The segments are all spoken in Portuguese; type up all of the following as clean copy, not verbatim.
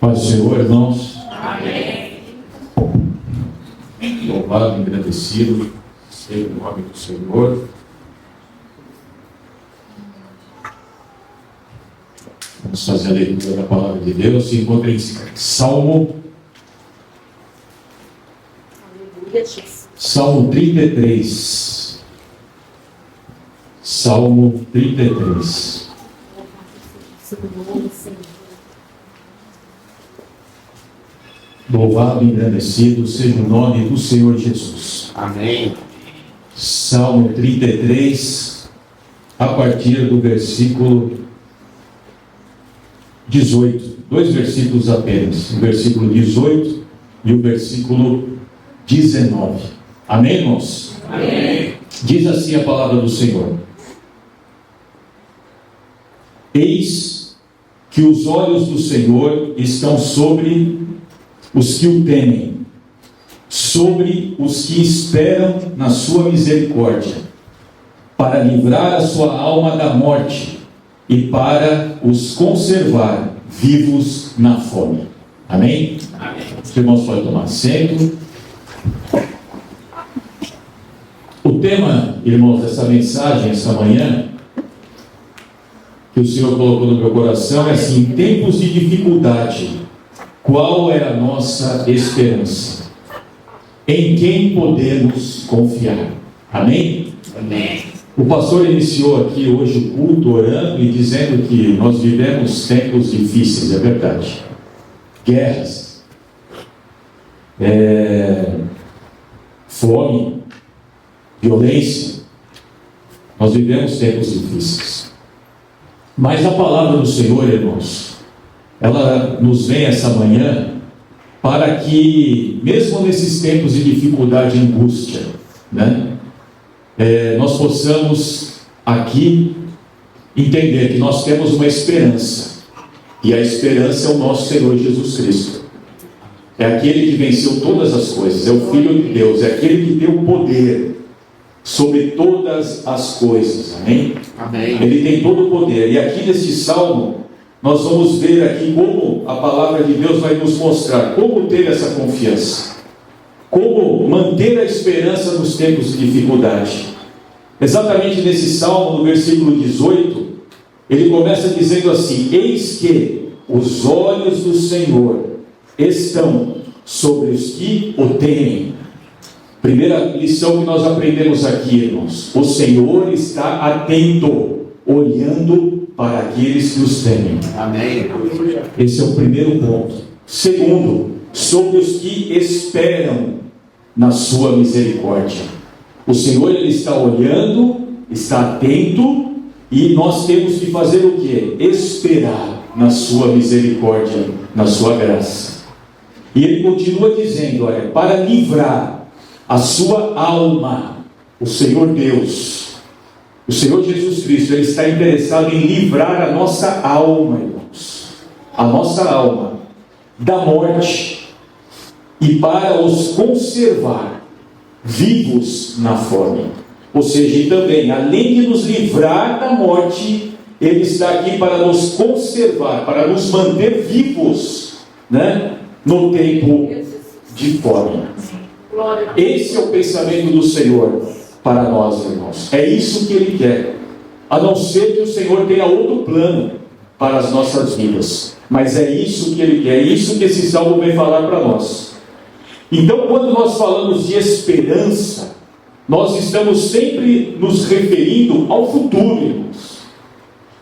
Paz do Senhor, irmãos. Amém. Louvado e agradecido seja o nome do Senhor. Vamos fazer a leitura da palavra de Deus. Se encontra em Salmo 33. Salmo 33. Louvado e agradecido seja o nome do Senhor Jesus. Amém. Salmo 33, a partir do versículo 18. Dois versículos apenas. O versículo 18 e o versículo 19. Amém, irmãos? Amém. Diz assim a palavra do Senhor: Eis que os olhos do Senhor estão sobre os que o temem, sobre os que esperam na sua misericórdia, para livrar a sua alma da morte e para os conservar vivos na fome. Amém? Amém. Os irmãos podem tomar assento. O tema, irmãos, dessa mensagem, essa manhã, que o Senhor colocou no meu coração é assim: em tempos de dificuldade, qual é a nossa esperança? Em quem podemos confiar? Amém? Amém. O pastor iniciou aqui hoje o culto orando e dizendo que nós vivemos tempos difíceis, é verdade. Guerras, fome, violência. Nós vivemos tempos difíceis. Mas a palavra do Senhor, irmãos, ela nos vem essa manhã para que, mesmo nesses tempos de dificuldade e angústia, nós possamos aqui entender que nós temos uma esperança, e a esperança é o nosso Senhor Jesus Cristo. É aquele que venceu todas as coisas, é o Filho de Deus, é aquele que tem o poder sobre todas as coisas. Amém? Amém. Ele tem todo o poder. E aqui neste salmo nós vamos ver aqui como a palavra de Deus vai nos mostrar como ter essa confiança, como manter a esperança nos tempos de dificuldade. Exatamente nesse salmo, no versículo 18, ele começa dizendo assim: eis que os olhos do Senhor estão sobre os que o temem. Primeira lição que nós aprendemos aqui, irmãos: o Senhor está atento, olhando para aqueles que os temem. Amém. Esse é o primeiro ponto. Segundo, sobre os que esperam na sua misericórdia. O Senhor, ele está olhando, está atento, e nós temos que fazer o quê? Esperar na sua misericórdia, na sua graça. E ele continua dizendo, olha, para livrar a sua alma. O Senhor Deus, o Senhor Jesus Cristo, ele está interessado em livrar a nossa alma, irmãos, a nossa alma da morte, e para os conservar vivos na fome. Ou seja, e também, além de nos livrar da morte, ele está aqui para nos conservar, para nos manter vivos, no tempo de fome. Esse é o pensamento do Senhor para nós, irmãos. É isso que Ele quer. A não ser que o Senhor tenha outro plano para as nossas vidas. Mas é isso que Ele quer. É isso que esse salmo vem falar para nós. Então, quando nós falamos de esperança, nós estamos sempre nos referindo ao futuro, irmãos.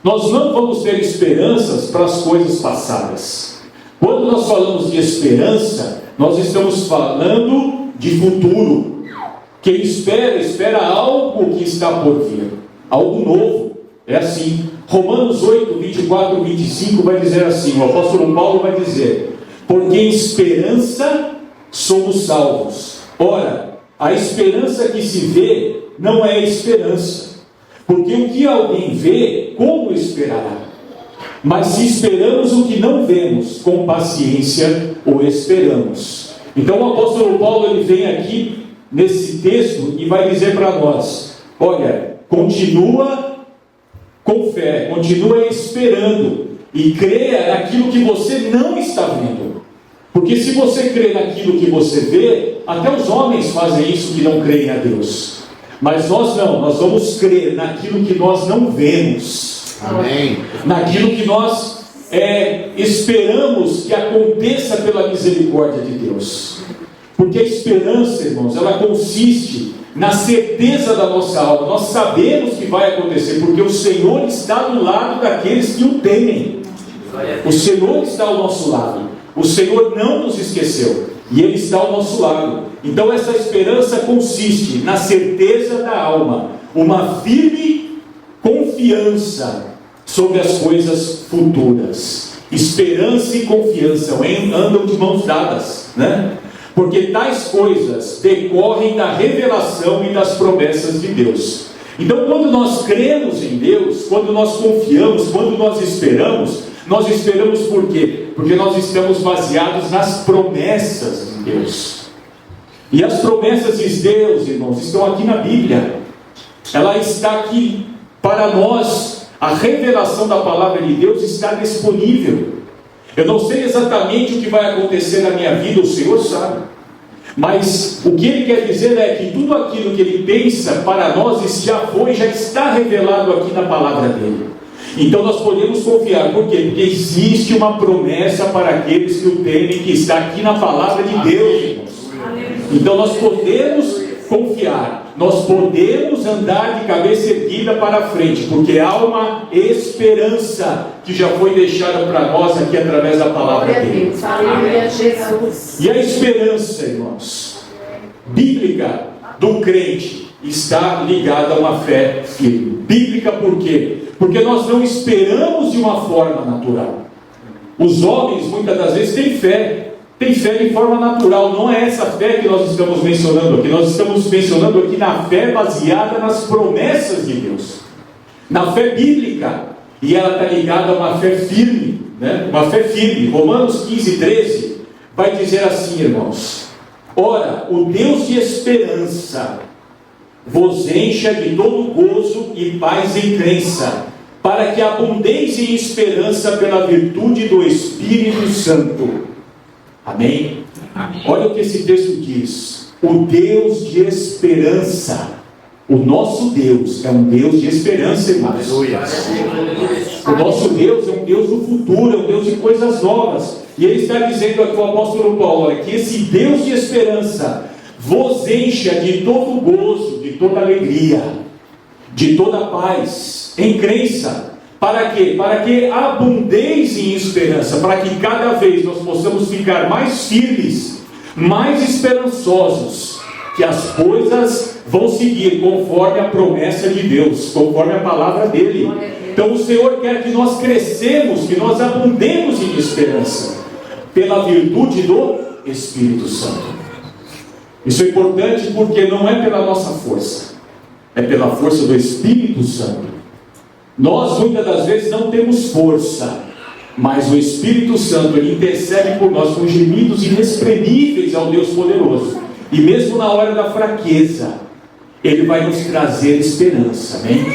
Nós não vamos ter esperanças para as coisas passadas. Quando nós falamos de esperança, nós estamos falando de futuro. Quem espera algo que está por vir, algo novo. É assim. Romanos 8, 24 e 25 vai dizer assim, o apóstolo Paulo vai dizer: porque em esperança somos salvos. Ora, a esperança que se vê não é esperança, porque o que alguém vê, como esperará? Mas se esperamos o que não vemos, com paciência o esperamos. Então o apóstolo Paulo, ele vem aqui nesse texto e vai dizer para nós: olha, continua com fé, continua esperando, e creia naquilo que você não está vendo. Porque se você crê naquilo que você vê, até os homens fazem isso que não creem a Deus. Mas nós não, nós vamos crer naquilo que nós não vemos. Amém. Naquilo que nós esperamos que aconteça pela misericórdia de Deus. Porque a esperança, irmãos, ela consiste na certeza da nossa alma. Nós sabemos que vai acontecer, porque o Senhor está do lado daqueles que o temem. O Senhor está ao nosso lado. O Senhor não nos esqueceu, e Ele está ao nosso lado. Então essa esperança consiste na certeza da alma, uma firme confiança sobre as coisas futuras. Esperança e confiança andam de mãos dadas, né? Porque tais coisas decorrem da revelação e das promessas de Deus. Então, quando nós cremos em Deus, quando nós confiamos, quando nós esperamos por quê? Porque nós estamos baseados nas promessas de Deus. E as promessas de Deus, irmãos, estão aqui na Bíblia. Ela está aqui para nós. A revelação da palavra de Deus está disponível. Eu não sei exatamente o que vai acontecer na minha vida, o Senhor sabe. Mas o que Ele quer dizer é que tudo aquilo que Ele pensa para nós já está revelado aqui na palavra dEle. Então nós podemos confiar. Por quê? Porque existe uma promessa para aqueles que o temem, que está aqui na palavra de Deus, irmãos. Então nós podemos confiar, nós podemos andar de cabeça erguida para frente, porque há uma esperança que já foi deixada para nós aqui através da palavra dele. Aleluia, Jesus. E a esperança, irmãos, bíblica do crente está ligada a uma fé firme. Bíblica por quê? Porque nós não esperamos de uma forma natural. Os homens muitas das vezes têm fé de forma natural. Não é essa fé que nós estamos mencionando aqui. Nós estamos mencionando aqui na fé baseada nas promessas de Deus, na fé bíblica, e ela está ligada a uma fé firme, né? Uma fé firme. Romanos 15:13 vai dizer assim, irmãos: ora, o Deus de esperança vos encha de todo gozo e paz em crença, para que abundeis em esperança pela virtude do Espírito Santo. Amém? Amém. Olha o que esse texto diz: o Deus de esperança. O nosso Deus é um Deus de esperança, irmãos. O nosso Deus é um Deus do futuro, é um Deus de coisas novas. E ele está dizendo aqui, o apóstolo Paulo, olha, que esse Deus de esperança vos encha de todo gozo, de toda alegria, de toda paz, em crença. Para quê? Para que abundeis em esperança, para que cada vez nós possamos ficar mais firmes, mais esperançosos, que as coisas vão seguir conforme a promessa de Deus, conforme a palavra dele. Então o Senhor quer que nós crescemos, que nós abundemos em esperança, pela virtude do Espírito Santo. Isso é importante porque não é pela nossa força, é pela força do Espírito Santo. Nós muitas das vezes não temos força, mas o Espírito Santo, ele intercede por nós com gemidos inexprimíveis ao Deus poderoso. E mesmo na hora da fraqueza, ele vai nos trazer esperança, amém?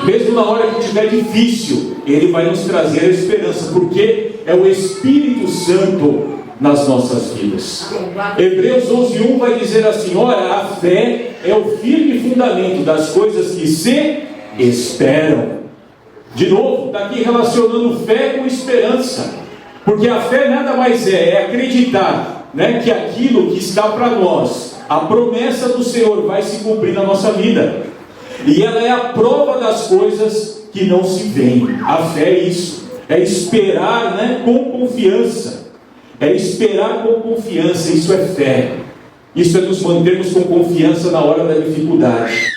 Mesmo na hora que estiver difícil, ele vai nos trazer a esperança, porque é o Espírito Santo nas nossas vidas. Hebreus 11:1 vai dizer assim: ora, a fé é o firme fundamento das coisas que se esperam. De novo, está aqui relacionando fé com esperança, porque a fé nada mais é acreditar, né, que aquilo que está para nós, a promessa do Senhor vai se cumprir na nossa vida, e ela é a prova das coisas que não se veem. A fé é isso, é esperar, né, com confiança, é esperar com confiança. Isso é fé, isso é nos mantermos com confiança na hora da dificuldade.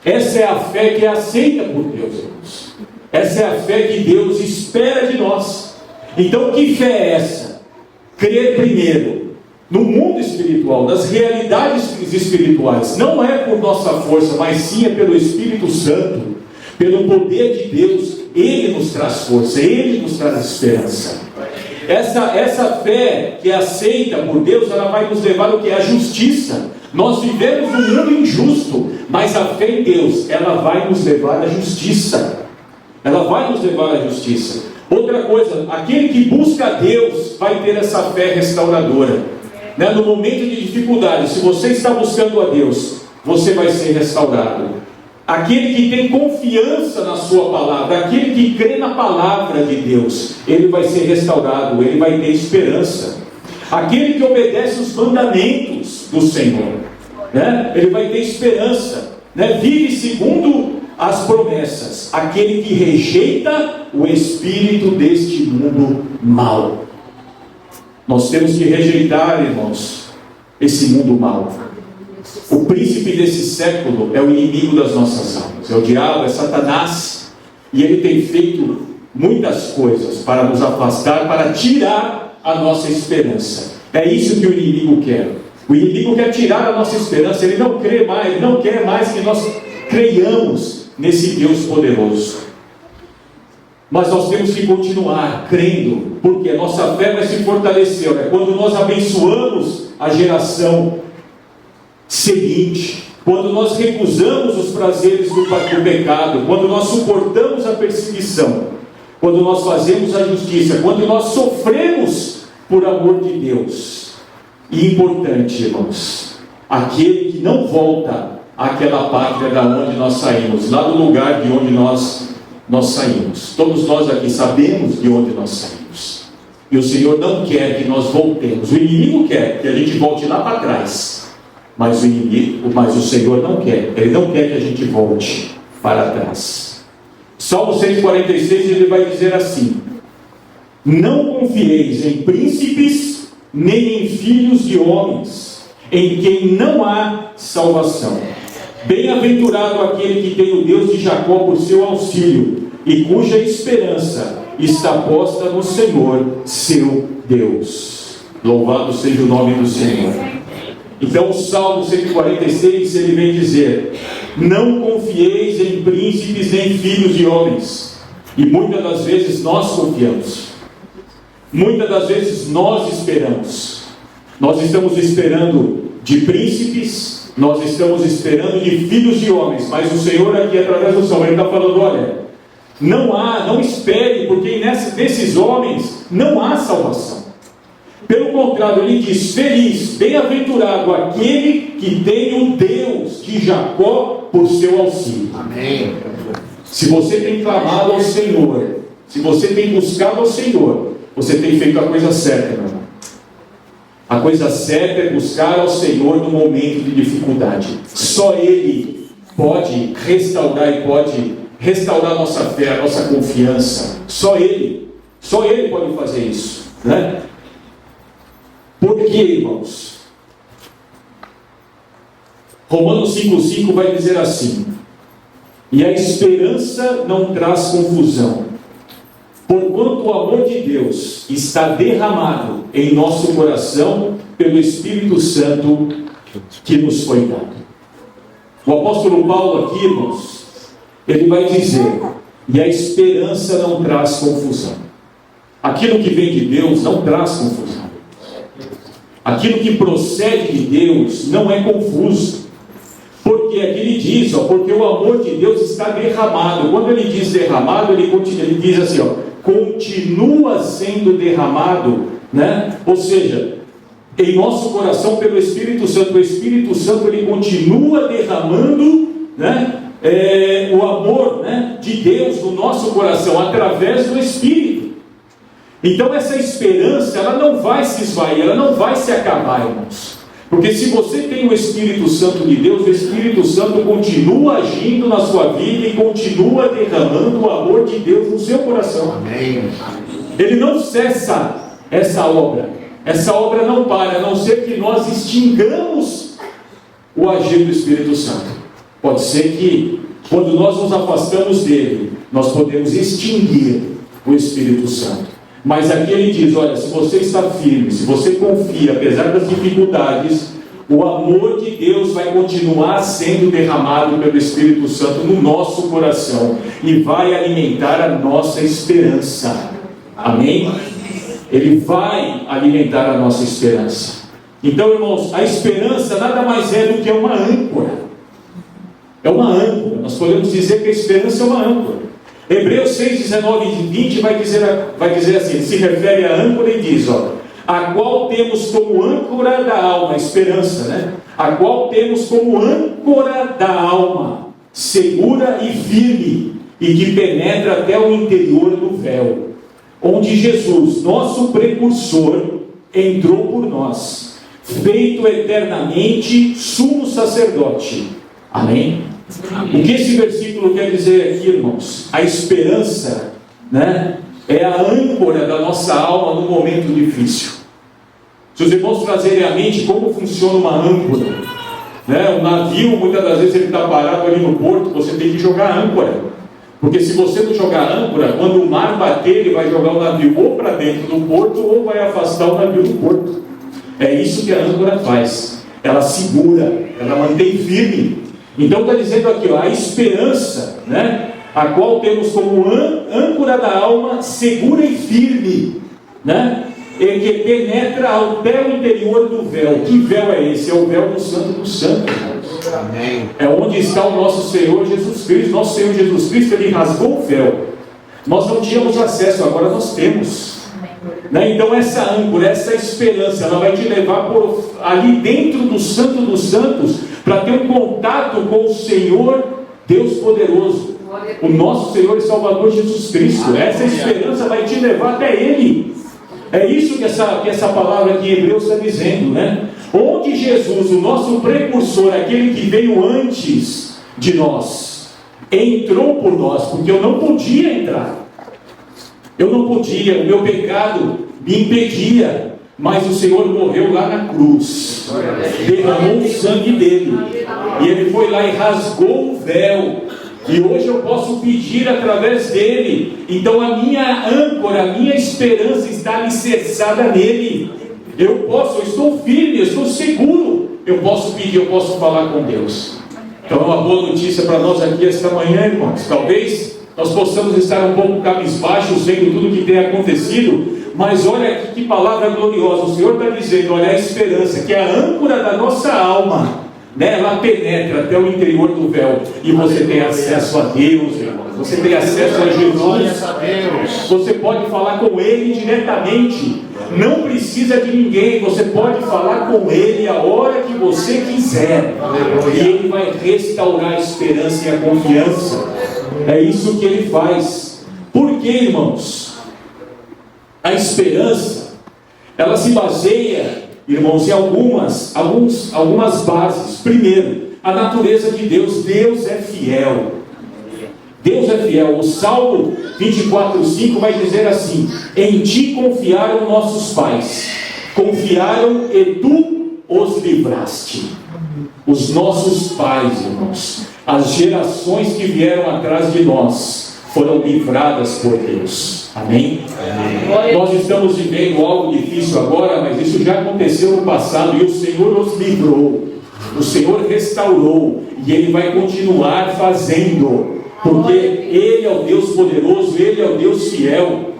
Essa é a fé que é aceita por Deus, irmãos. Essa é a fé que Deus espera de nós. Então, que fé é essa? Crer primeiro no mundo espiritual, nas realidades espirituais. Não é por nossa força, mas sim é pelo Espírito Santo, pelo poder de Deus. Ele nos traz força, Ele nos traz esperança. Essa fé que é aceita por Deus, ela vai nos levar ao que é a justiça. Nós vivemos num mundo injusto, mas a fé em Deus, ela vai nos levar à justiça. Ela vai nos levar à justiça. Outra coisa, aquele que busca a Deus vai ter essa fé restauradora, né? No momento de dificuldade, se você está buscando a Deus, você vai ser restaurado. Aquele que tem confiança na sua palavra, aquele que crê na palavra de Deus, ele vai ser restaurado, ele vai ter esperança. Aquele que obedece os mandamentos do Senhor, né? Ele vai ter esperança, né? Vive segundo as promessas. Aquele que rejeita o espírito deste mundo mau. Nós temos que rejeitar, irmãos, esse mundo mau. O príncipe desse século é o inimigo das nossas almas, é o diabo, é Satanás, e ele tem feito muitas coisas para nos afastar, para tirar a nossa esperança. É isso que o inimigo quer. O inimigo quer tirar a nossa esperança. Ele não crê mais, ele não quer mais que nós creiamos nesse Deus poderoso. Mas nós temos que continuar crendo, porque a nossa fé vai se fortalecer. É quando nós abençoamos a geração seguinte, quando nós recusamos os prazeres do pecado, quando nós suportamos a perseguição, quando nós fazemos a justiça, quando nós sofremos por amor de Deus. E importante, irmãos, aquele que não volta àquela pátria da onde nós saímos, lá do lugar de onde nós saímos. Todos nós aqui sabemos de onde nós saímos, e o Senhor não quer que nós voltemos. O inimigo quer que a gente volte lá para trás, mas o Senhor não quer. Ele não quer que a gente volte para trás. Salmo 146, ele vai dizer assim: não confieis em príncipes, nem em filhos de homens, em quem não há salvação. Bem-aventurado aquele que tem o Deus de Jacó por seu auxílio, e cuja esperança está posta no Senhor, seu Deus. Louvado seja o nome do Senhor. Então o Salmo 146, ele vem dizer: não confieis em príncipes nem filhos de homens. E muitas das vezes nós confiamos, muitas das vezes nós esperamos. Nós estamos esperando de príncipes, nós estamos esperando de filhos de homens, mas o Senhor aqui, através do Salmo, ele está falando: olha, não espere, porque nesses homens não há salvação. Pelo contrário, ele diz: feliz, bem-aventurado aquele que tem o Deus de Jacó por seu auxílio. Amém. Se você tem clamado ao Senhor, se você tem buscado ao Senhor, você tem feito a coisa certa, meu irmão. A coisa certa é buscar ao Senhor no momento de dificuldade. Só Ele pode restaurar e pode restaurar a nossa fé, a nossa confiança. Só Ele pode fazer isso, né? Por quê, irmãos? Romanos 5,5 vai dizer assim: e a esperança não traz confusão, porquanto o amor de Deus está derramado em nosso coração pelo Espírito Santo que nos foi dado. O apóstolo Paulo aqui, irmãos, ele vai dizer: e a esperança não traz confusão. Aquilo que vem de Deus não traz confusão. Aquilo que procede de Deus não é confuso. Porque aqui ele diz, porque o amor de Deus está derramado. Quando ele diz derramado, ele diz assim, continua sendo derramado, né? Ou seja, em nosso coração pelo Espírito Santo. O Espírito Santo, ele continua derramando, né? O amor, né, de Deus no nosso coração através do Espírito. Então essa esperança, ela não vai se esvair, ela não vai se acabar, irmãos. Porque se você tem o Espírito Santo de Deus, o Espírito Santo continua agindo na sua vida e continua derramando o amor de Deus no seu coração. Amém. Ele não cessa essa obra. Essa obra não para, a não ser que nós extingamos o agir do Espírito Santo. Pode ser que, quando nós nos afastamos dele, nós podemos extinguir o Espírito Santo. Mas aqui ele diz: olha, se você está firme, se você confia, apesar das dificuldades, o amor de Deus vai continuar sendo derramado pelo Espírito Santo no nosso coração e vai alimentar a nossa esperança. Amém? Ele vai alimentar a nossa esperança. Então, irmãos, a esperança nada mais é do que uma âncora. É uma âncora. Nós podemos dizer que a esperança é uma âncora. Hebreus 6, 19 e 20 vai dizer assim, ele se refere à âncora e diz, a qual temos como âncora da alma, esperança, né? A qual temos como âncora da alma, segura e firme, e que penetra até o interior do véu, onde Jesus, nosso precursor, entrou por nós, feito eternamente sumo sacerdote. Amém? Amém. O que esse versículo quer dizer aqui, irmãos? A esperança, né, é a âncora da nossa alma no momento difícil. Se os irmãos trazerem à mente como funciona uma âncora, né, o navio, muitas das vezes ele está parado ali no porto, você tem que jogar âncora. Porque se você não jogar âncora, quando o mar bater, ele vai jogar o navio ou para dentro do porto, ou vai afastar o navio do porto. É isso que a âncora faz. Ela segura, ela mantém firme. Então está dizendo aqui, a esperança, né, a qual temos como âncora da alma, segura e firme, né, e que penetra até o interior do véu. Que véu é esse? É o véu do Santo dos Santos. Amém. É onde está o nosso Senhor Jesus Cristo. Nosso Senhor Jesus Cristo, ele rasgou o véu. Nós não tínhamos acesso, agora nós temos. Né? Então essa âncora, essa esperança, ela vai te levar ali dentro do Santo dos Santos, para ter um contato com o Senhor Deus poderoso, o nosso Senhor e Salvador Jesus Cristo. Essa esperança vai te levar até Ele. É isso que essa palavra aqui em Hebreus está dizendo, né? Onde Jesus, o nosso precursor, aquele que veio antes de nós, entrou por nós, porque eu não podia entrar. Eu não podia, o meu pecado me impedia, mas o Senhor morreu lá na cruz, derramou o sangue dele, e ele foi lá e rasgou o véu, e hoje eu posso pedir através dele. Então a minha âncora, a minha esperança está alicerçada nele. Eu estou firme, eu estou seguro, eu posso pedir, eu posso falar com Deus. Então é uma boa notícia para nós aqui esta manhã, irmãos. Talvez nós possamos estar um pouco cabisbaixos vendo tudo que tem acontecido, mas olha aqui que palavra gloriosa. O Senhor está dizendo, olha a esperança, que é a âncora da nossa alma, né? Ela penetra até o interior do véu, e você tem acesso a Deus, irmão. Você tem acesso a Jesus. Você pode falar com Ele diretamente, não precisa de ninguém. Você pode falar com Ele a hora que você quiser, e Ele vai restaurar a esperança e a confiança. É isso que Ele faz. Por quê, irmãos? A esperança, ela se baseia, irmãos, em algumas bases. Primeiro, a natureza de Deus. Deus é fiel. Deus é fiel. O Salmo 24:5 vai dizer assim: em ti confiaram nossos pais, confiaram e tu os livraste. Os nossos pais, irmãos, as gerações que vieram atrás de nós, foram livradas por Deus. Amém? Amém. Nós estamos vivendo algo difícil agora, mas isso já aconteceu no passado, e o Senhor nos livrou, o Senhor restaurou, e Ele vai continuar fazendo, porque Ele é o Deus poderoso, Ele é o Deus fiel.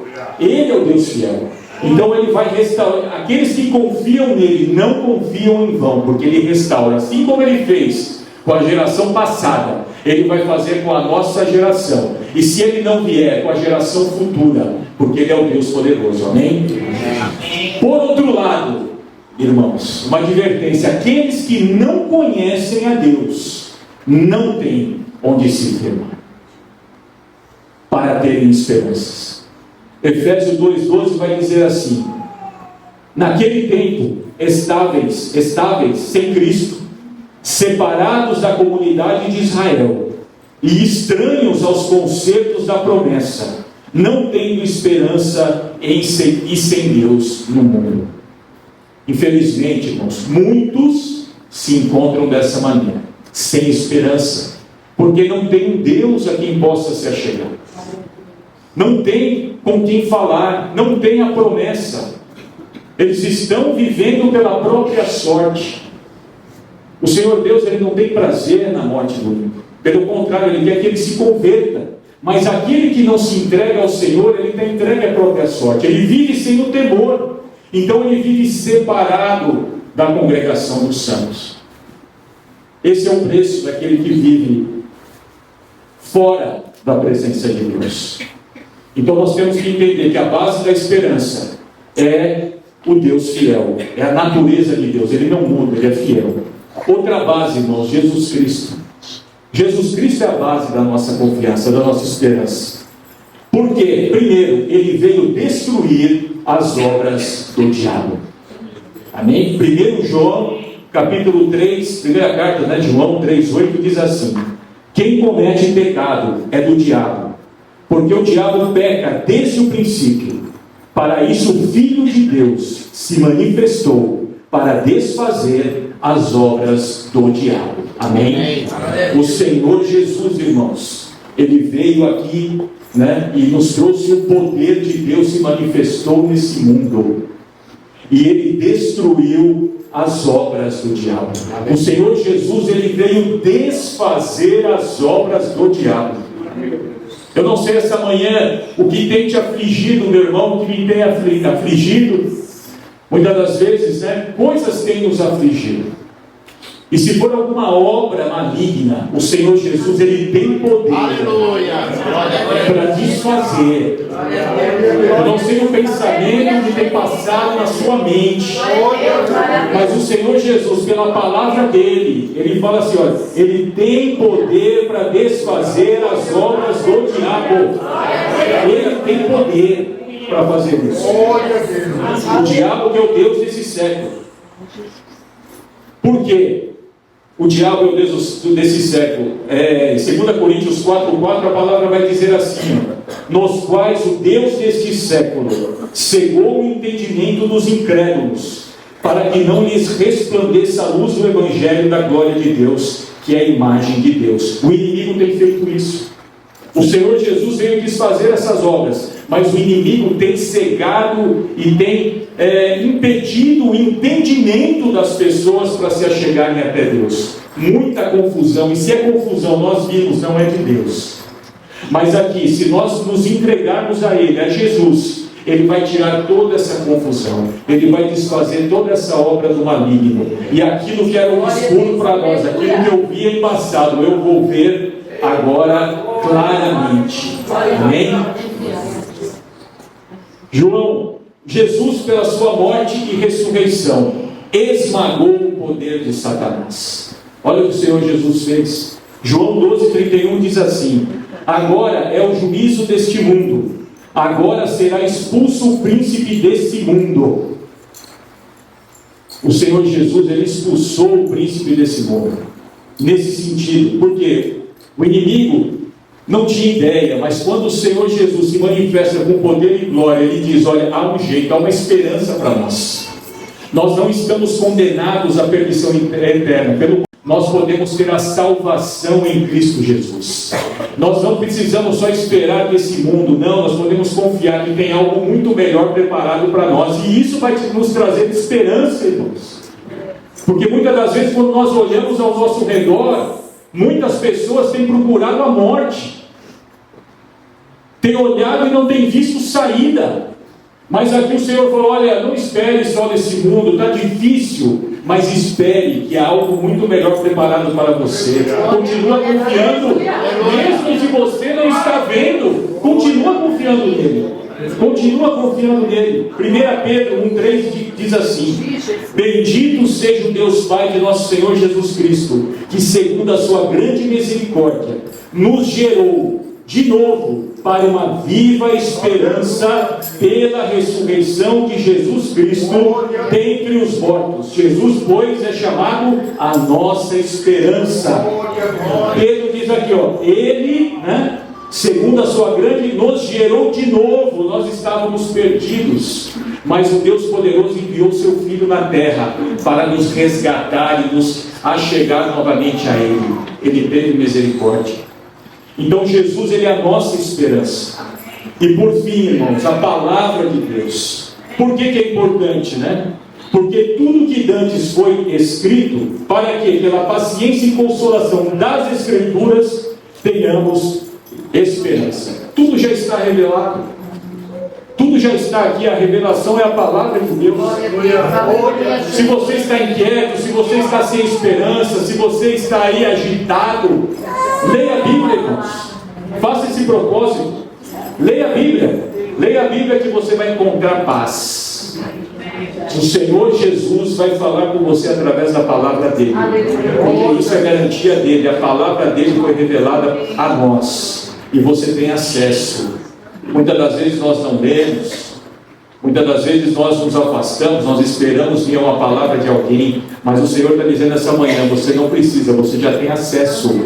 Ele é o Deus fiel. Então Ele vai restaurar. Aqueles que confiam nele não confiam em vão, porque Ele restaura. Assim como Ele fez com a geração passada, Ele vai fazer com a nossa geração. E se Ele não vier, com a geração futura, porque Ele é o Deus poderoso. Amém? Amém. Por outro lado, irmãos, uma advertência: aqueles que não conhecem a Deus não têm onde se firmar para terem esperanças. Efésios 2:12 vai dizer assim: naquele tempo, estáveis sem Cristo, separados da comunidade de Israel e estranhos aos concertos da promessa, não tendo esperança e sem Deus no mundo. Infelizmente, irmãos, muitos se encontram dessa maneira, sem esperança, porque não tem um Deus a quem possa se achegar, não tem com quem falar, não tem a promessa. Eles estão vivendo pela própria sorte. O Senhor Deus, Ele não tem prazer na morte do ímpio. Pelo contrário, Ele quer que ele se converta. Mas aquele que não se entrega ao Senhor, ele está entregue à própria sorte. Ele vive sem o temor. Então ele vive separado da congregação dos santos. Esse é o preço daquele que vive fora da presença de Deus. Então nós temos que entender que a base da esperança é o Deus fiel, é a natureza de Deus, Ele não muda, Ele é fiel. Outra base, irmãos, Jesus Cristo. Jesus Cristo é a base da nossa confiança, da nossa esperança. Por quê? Primeiro, Ele veio destruir as obras do diabo. Amém? 1 João, capítulo 3, primeira carta de João 3,8 diz assim: quem comete pecado é do diabo, porque o diabo peca desde o princípio. Para isso o Filho de Deus se manifestou, para desfazer as obras do diabo. Amém? O Senhor Jesus, irmãos, Ele veio aqui, e nos trouxe o poder de Deus, se manifestou nesse mundo. E Ele destruiu as obras do diabo. O Senhor Jesus, Ele veio desfazer as obras do diabo. Eu não sei essa manhã o que tem te afligido, meu irmão, o que me tem afligido. Muitas das vezes, coisas têm nos afligido. E se for alguma obra maligna, o Senhor Jesus, Ele tem poder para desfazer. Eu não sei o pensamento que tem passado na sua mente, mas o Senhor Jesus, pela palavra dEle, Ele fala assim, olha, Ele tem poder para desfazer as obras do diabo. Ele tem poder para fazer isso. O diabo que é o Deus desse século. Por quê? O diabo é o Deus desse século. 2 Coríntios 4,4 a palavra vai dizer assim: nos quais o Deus deste século cegou o entendimento dos incrédulos, para que não lhes resplandeça a luz do Evangelho da glória de Deus, que é a imagem de Deus. O inimigo tem feito isso. O Senhor Jesus veio desfazer essas obras, mas o inimigo tem cegado e tem impedido o entendimento das pessoas para se achegarem até Deus. Muita confusão, e se é confusão, nós vimos, não é de Deus. Mas aqui, se nós nos entregarmos a Ele, a Jesus, Ele vai tirar toda essa confusão, Ele vai desfazer toda essa obra do maligno, e aquilo que era um escuro para nós, aquilo que eu via em passado, eu vou ver agora claramente. Amém? Jesus, pela sua morte e ressurreição, esmagou o poder de Satanás. Olha o que o Senhor Jesus fez. João 12,31 diz assim: agora é o juízo deste mundo, agora será expulso o príncipe deste mundo. O Senhor Jesus, Ele expulsou o príncipe desse mundo, nesse sentido, porque o inimigo não tinha ideia, mas quando o Senhor Jesus se manifesta com poder e glória, Ele diz, olha, há um jeito, há uma esperança para nós. Nós não estamos condenados à perdição eterna, nós podemos ter a salvação em Cristo Jesus. Nós não precisamos só esperar desse mundo, não, nós podemos confiar que tem algo muito melhor preparado para nós, e isso vai nos trazer esperança, irmãos. Porque muitas das vezes, quando nós olhamos ao nosso redor, muitas pessoas têm procurado a morte, têm olhado e não têm visto saída. Mas aqui o Senhor falou, olha, não espere só nesse mundo, está difícil, mas espere que há algo muito melhor preparado para você. Continua confiando, mesmo se você não está vendo, continua confiando nele. Continua confiando nele. 1 Pedro 1,3 diz assim: bendito seja o Deus Pai de nosso Senhor Jesus Cristo, que segundo a sua grande misericórdia nos gerou de novo para uma viva esperança pela ressurreição de Jesus Cristo dentre os mortos. Jesus, pois, é chamado a nossa esperança. Pedro diz aqui, Ele, segundo a sua grande, nos gerou de novo. Nós estávamos perdidos, mas o Deus poderoso enviou seu Filho na terra para nos resgatar e nos achegar novamente a Ele. Ele teve misericórdia. Então Jesus, Ele é a nossa esperança. E por fim, irmãos, a palavra de Deus. Por que é importante, Porque tudo que dantes foi escrito, para que pela paciência e consolação das Escrituras tenhamos esperança. Tudo já está revelado. Tudo já está aqui, a revelação é a palavra de Deus. Se você está inquieto, se você está sem esperança, se você está aí agitado, leia a Bíblia, irmãos. Faça esse propósito. Leia a Bíblia. Leia a Bíblia que você vai encontrar paz. O Senhor Jesus vai falar com você através da palavra dele. Porque isso é garantia dele. A palavra dele foi revelada a nós. E você tem acesso. Muitas das vezes nós não lemos. Muitas das vezes nós nos afastamos, nós esperamos vir uma palavra de alguém, mas o Senhor está dizendo essa manhã, você não precisa, você já tem acesso.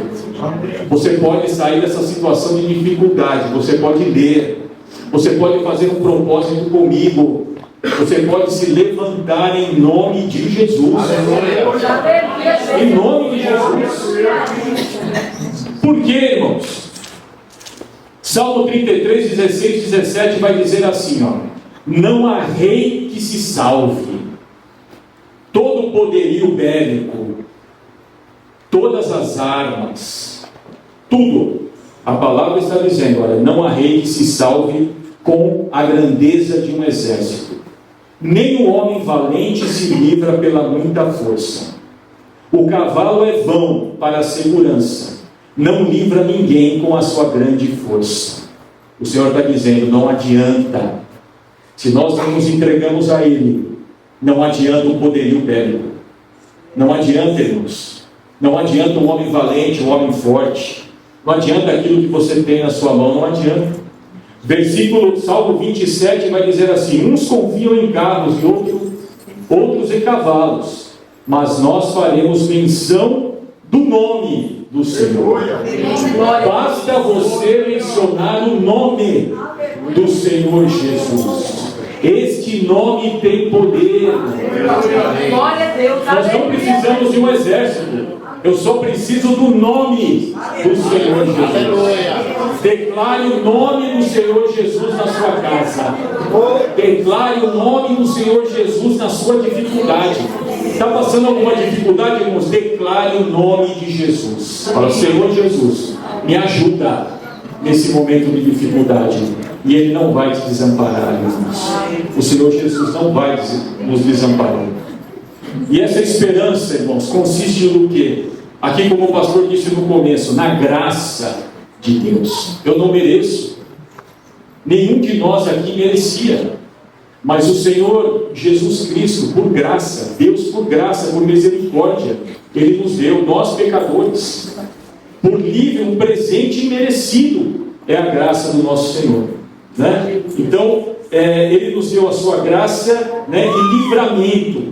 Você pode sair dessa situação de dificuldade, você pode ler, você pode fazer um propósito comigo, você pode se levantar em nome de Jesus. Em nome de Jesus. Por quê, irmãos? Salmo 33, 16, 17 vai dizer assim, ó: não há rei que se salve. Todo o poderio bélico, todas as armas, tudo. A palavra está dizendo, olha, não há rei que se salve com a grandeza de um exército. Nem o homem valente se livra pela muita força. O cavalo é vão para a segurança. Não livra ninguém com a sua grande força. O Senhor está dizendo, não adianta. Se nós não nos entregamos a Ele, não adianta o poderio bélico. Não adianta, irmãos. Não adianta um homem valente, um homem forte. Não adianta aquilo que você tem na sua mão, não adianta. Salmo 27 vai dizer assim: uns confiam em carros e outros em cavalos, mas nós faremos menção do nome do Senhor. Basta você mencionar o nome do Senhor Jesus. Este nome tem poder. Nós não precisamos de um exército. Eu só preciso do nome do Senhor Jesus. Declare o nome do Senhor Jesus na sua casa. Declare o nome do Senhor Jesus na sua dificuldade. Está passando alguma dificuldade, irmãos? Declare o nome de Jesus. Fala, Senhor Jesus, me ajuda nesse momento de dificuldade. E Ele não vai te desamparar, irmãos. O Senhor Jesus não vai nos desamparar. E essa esperança, irmãos, consiste no quê? Aqui, como o pastor disse no começo, na graça de Deus. Eu não mereço. Nenhum de nós aqui merecia. Mas o Senhor Jesus Cristo, por graça, Deus por graça, por misericórdia, Ele nos deu, nós pecadores, por livre, um presente imerecido, é a graça do nosso Senhor, né? Então, Ele nos deu a sua graça, né, e livramento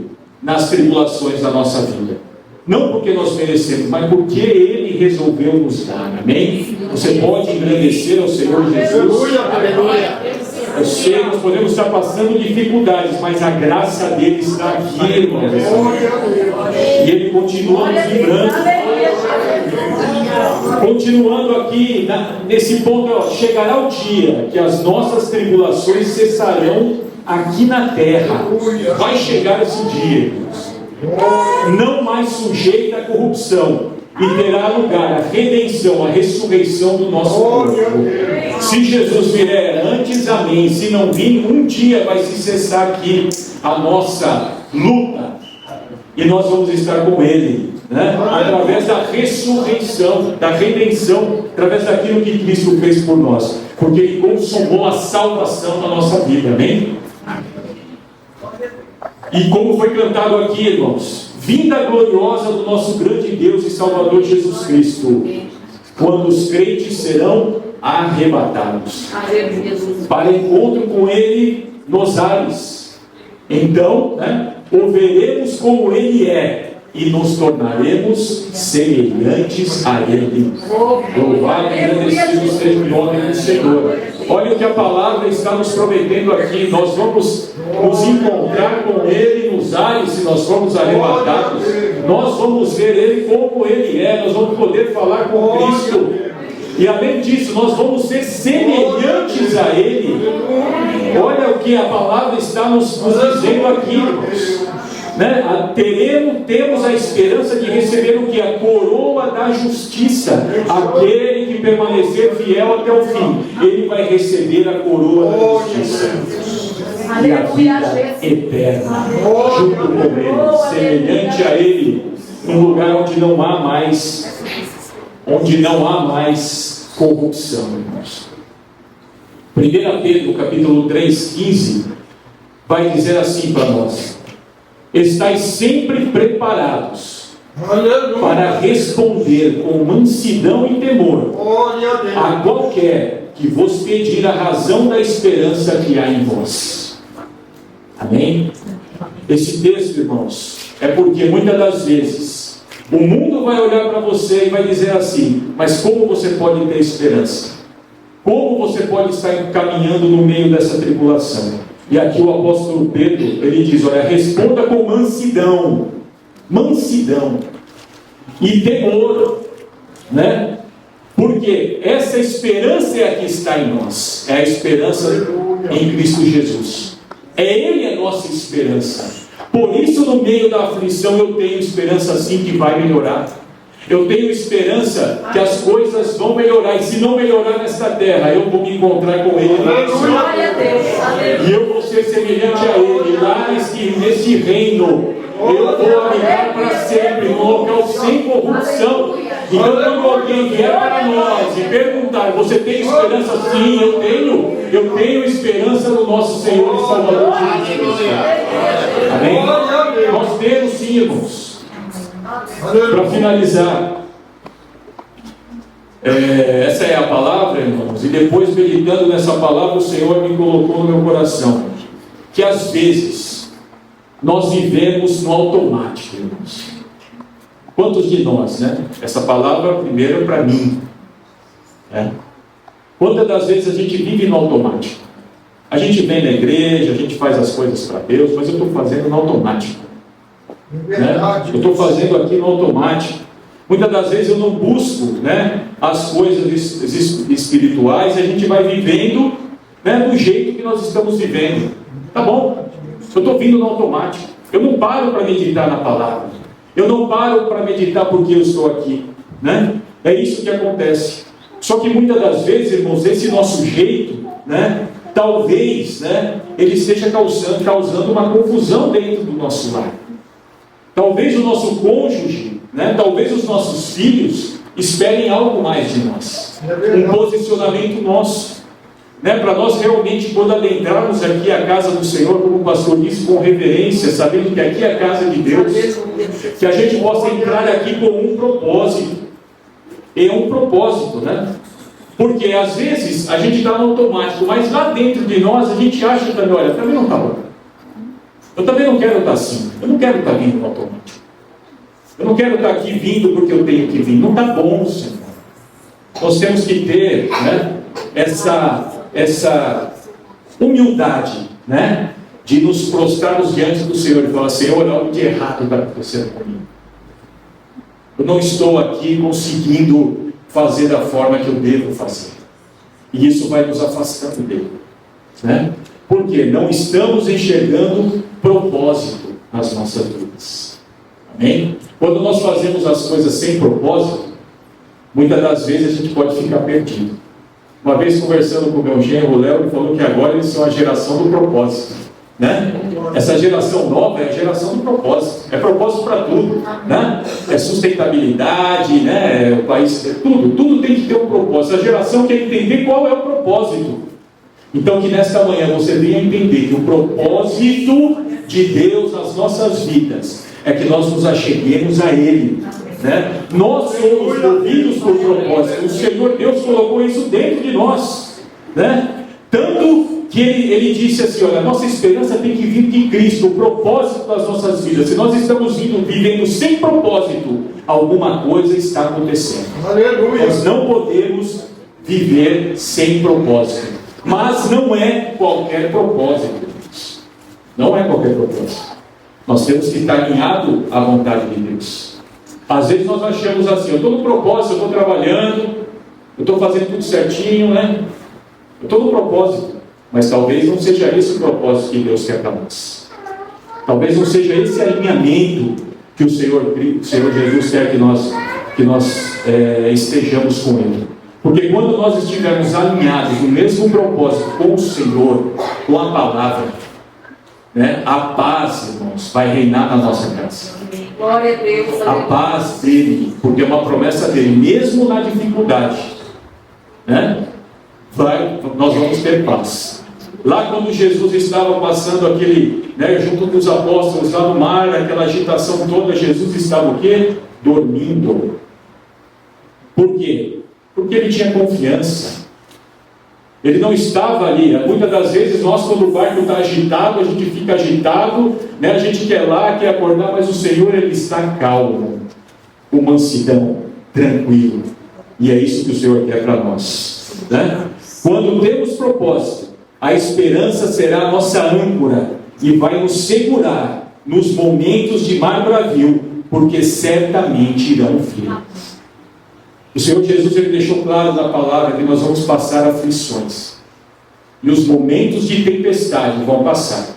nas tribulações da nossa vida. Não porque nós merecemos, mas porque Ele resolveu nos dar, amém? Você pode engrandecer ao Senhor Jesus. Aleluia. Eu sei, nós podemos estar passando dificuldades, mas a graça dele está aqui, irmãos. E Ele continua nos livrando. Continuando aqui, nesse ponto, ó, chegará o dia que as nossas tribulações cessarão aqui na terra. Vai chegar esse dia, irmãos. Não mais sujeita à corrupção, e terá lugar a redenção, a ressurreição do nosso corpo. Se Jesus vier antes, amém. Se não vir, um dia vai se cessar aqui a nossa luta, e nós vamos estar com Ele, né? Através da ressurreição, da redenção, através daquilo que Cristo fez por nós, porque Ele consumou a salvação da nossa vida, amém? E como foi cantado aqui, irmãos, vinda gloriosa do nosso grande Deus e Salvador Jesus Cristo, quando os crentes serão arrebatados para encontro com Ele nos ares. Então, né, o veremos como Ele é e nos tornaremos semelhantes a Ele. Louvado e agradecido seja o nome do Senhor. Olha o que a palavra está nos prometendo aqui. Nós vamos nos encontrar com Ele nos ares, se nós formos arrebatados. Nós vamos ver Ele como Ele é. Nós vamos poder falar com Cristo. E além disso, nós vamos ser semelhantes a Ele. Olha o que a palavra está nos dizendo aqui, irmãos. Né? Temos a esperança de receber o que? A coroa da justiça. Aquele que permanecer fiel até o fim, ele vai receber a coroa da justiça e a vida eterna junto com Ele, semelhante a Ele, num lugar onde não há mais corrupção, irmãos. 1 Pedro, capítulo 3, 15, vai dizer assim para nós: estais sempre preparados para responder com mansidão e temor a qualquer que vos pedir a razão da esperança que há em vós. Amém? Esse texto, irmãos, é porque muitas das vezes o mundo vai olhar para você e vai dizer assim: mas como você pode ter esperança? Como você pode estar caminhando no meio dessa tribulação? E aqui o apóstolo Pedro, ele diz: olha, responda com mansidão e temor, né? Porque essa esperança é a que está em nós, é a esperança em Cristo Jesus. É Ele a nossa esperança. Por isso, no meio da aflição, eu tenho esperança sim que vai melhorar. Eu tenho esperança que as coisas vão melhorar. E se não melhorar nesta terra, eu vou me encontrar com Ele. E eu vou ser semelhante a Ele. Lá nesse reino, eu vou habitar para sempre, num local sem corrupção. Então, quando alguém vier para nós e perguntar: você tem esperança? Sim, eu tenho. Eu tenho esperança no nosso Senhor e Salvador Jesus Cristo. Amém? Nós temos sim, irmãos. Para finalizar, essa é a palavra, irmãos, e depois, meditando nessa palavra, o Senhor me colocou no meu coração que às vezes nós vivemos no automático, irmãos. Quantos de nós, né? Essa palavra primeiro é para mim, né? Quantas das vezes a gente vive no automático? A gente vem na igreja, a gente faz as coisas para Deus, mas eu estou fazendo no automático. Né? Eu estou fazendo aqui no automático. Muitas das vezes eu não busco, né, as coisas espirituais, e a gente vai vivendo, né, do jeito que nós estamos vivendo. Tá bom, eu estou vindo no automático. Eu não paro para meditar na palavra. Eu não paro para meditar porque eu estou aqui, né? É isso que acontece. Só que muitas das vezes, irmãos, esse nosso jeito, né, talvez, né, ele esteja causando uma confusão dentro do nosso lar. Talvez o nosso cônjuge, né, talvez os nossos filhos esperem algo mais de nós. Um posicionamento nosso, né, para nós realmente, quando adentrarmos aqui a casa do Senhor, como o pastor disse, com reverência, sabendo que aqui é a casa de Deus, que a gente possa entrar aqui com um propósito. É um propósito, né? Porque às vezes a gente está no automático, mas lá dentro de nós a gente acha também: olha, também não está bom. Eu também não quero estar assim. Eu não quero estar vindo no automático. Eu não quero estar aqui vindo porque eu tenho que vir. Não está bom, Senhor. Nós temos que ter, né, essa humildade, né, de nos prostrarmos diante do Senhor e falar: Senhor, algo de errado está acontecendo comigo. Eu não estou aqui conseguindo fazer da forma que eu devo fazer. E isso vai nos afastando dele, né? Porque não estamos enxergando propósito nas nossas vidas. Amém? Quando nós fazemos as coisas sem propósito, muitas das vezes a gente pode ficar perdido. Uma vez conversando com o meu genro, o Léo, ele falou que agora eles são a geração do propósito, né? Essa geração nova é a geração do propósito. É propósito para tudo, né? É sustentabilidade, né? O país, tudo tem que ter um propósito. A geração quer entender qual é o propósito. Então, que nesta manhã você venha entender que o propósito de Deus nas nossas vidas é que nós nos acheguemos a Ele, né? Nós somos movidos por propósito. O Senhor Deus colocou isso dentro de nós, né? Tanto que ele disse assim: olha, a nossa esperança tem que vir de Cristo, o propósito das nossas vidas. Se nós estamos vivendo sem propósito, alguma coisa está acontecendo. Aleluia. Nós não podemos viver sem propósito. Mas não é qualquer propósito. Não é qualquer propósito. Nós temos que estar alinhado à vontade de Deus. Às vezes nós achamos assim: eu estou no propósito, eu estou trabalhando, eu estou fazendo tudo certinho, né? Eu estou no propósito. Mas talvez não seja esse o propósito que Deus quer para nós. Talvez não seja esse alinhamento que o Senhor Jesus quer que nós estejamos com Ele. Porque quando nós estivermos alinhados no mesmo propósito com o Senhor, com a palavra, né, a paz, irmãos, vai reinar na nossa casa. Glória a Deus. A paz dele, porque é uma promessa dele, mesmo na dificuldade, né? Nós vamos ter paz. Lá quando Jesus estava passando aquele, né, junto com os apóstolos lá no mar, aquela agitação toda, Jesus estava o quê? Dormindo. Por quê? Porque ele tinha confiança. Ele não estava ali. Muitas das vezes nós, quando o barco está agitado, a gente fica agitado, né? A gente quer lá, quer acordar, mas o Senhor, Ele está calmo, com mansidão, tranquilo. E é isso que o Senhor quer para nós, né? Quando temos propósito, a esperança será a nossa âncora e vai nos segurar nos momentos de mar bravio, porque certamente irão vir. O Senhor Jesus, Ele deixou claro na palavra que nós vamos passar aflições. E os momentos de tempestade vão passar.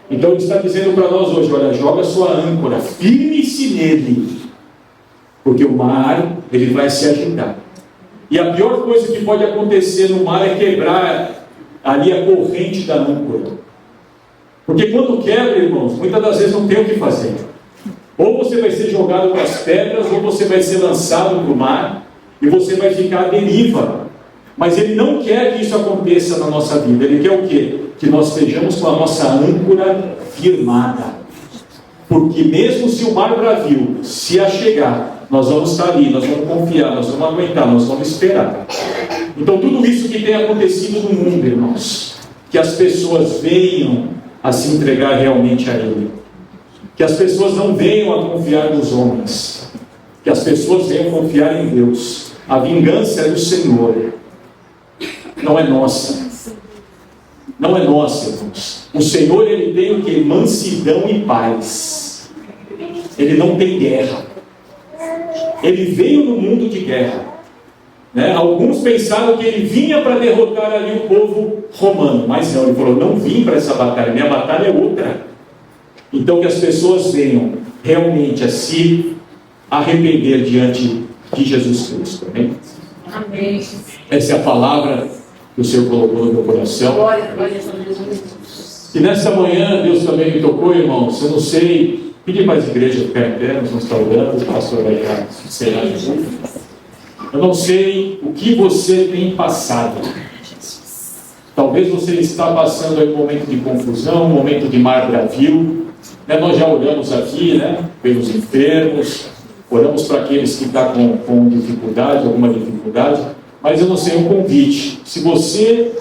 Então Ele está dizendo para nós hoje, olha, joga a sua âncora, firme-se nele. Porque o mar, ele vai se agitar. E a pior coisa que pode acontecer no mar é quebrar ali a corrente da âncora. Porque quando quebra, irmãos, muitas das vezes não tem o que fazer. Ou você vai ser jogado para as pedras, ou você vai ser lançado para o mar, e você vai ficar à deriva. Mas Ele não quer que isso aconteça na nossa vida. Ele quer o quê? Que nós estejamos com a nossa âncora firmada. Porque mesmo se o mar bravio se achegar, nós vamos estar ali, nós vamos confiar, nós vamos aguentar, nós vamos esperar. Então tudo isso que tem acontecido no mundo, irmãos, que as pessoas venham a se entregar realmente a Ele. Que as pessoas não venham a confiar nos homens. Que as pessoas venham confiar em Deus. A vingança é do Senhor. Não é nossa. Não é nossa, irmãos. O Senhor, Ele tem o que? Mansidão e paz. Ele não tem guerra. Ele veio no mundo de guerra. Né? Alguns pensaram que Ele vinha para derrotar ali o povo romano. Mas não, Ele falou, não vim para essa batalha. Minha batalha é outra. Então que as pessoas venham realmente a se arrepender diante de Jesus Cristo. Amém? Amém. Essa é a palavra que o Senhor colocou no meu coração. Glória a Deus. E nessa manhã Deus também me tocou, irmãos. Eu não sei, pedi para as igrejas ficar em pé, nós vamos estar orando, o pastor vai encerrar. Eu não sei o que você tem passado. Talvez você está passando aí um momento de confusão, um momento de mar bravio. Nós já oramos aqui, né, pelos enfermos, oramos para aqueles que estão com dificuldade, alguma dificuldade, mas eu não sei, um convite. Se você,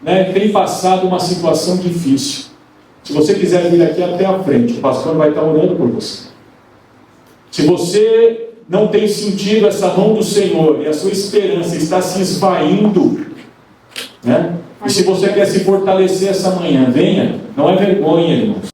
né, tem passado uma situação difícil, se você quiser vir aqui até a frente, o pastor vai estar orando por você. Se você não tem sentido essa mão do Senhor e a sua esperança está se esvaindo, né? E se você quer se fortalecer essa manhã, venha, não é vergonha, irmãos.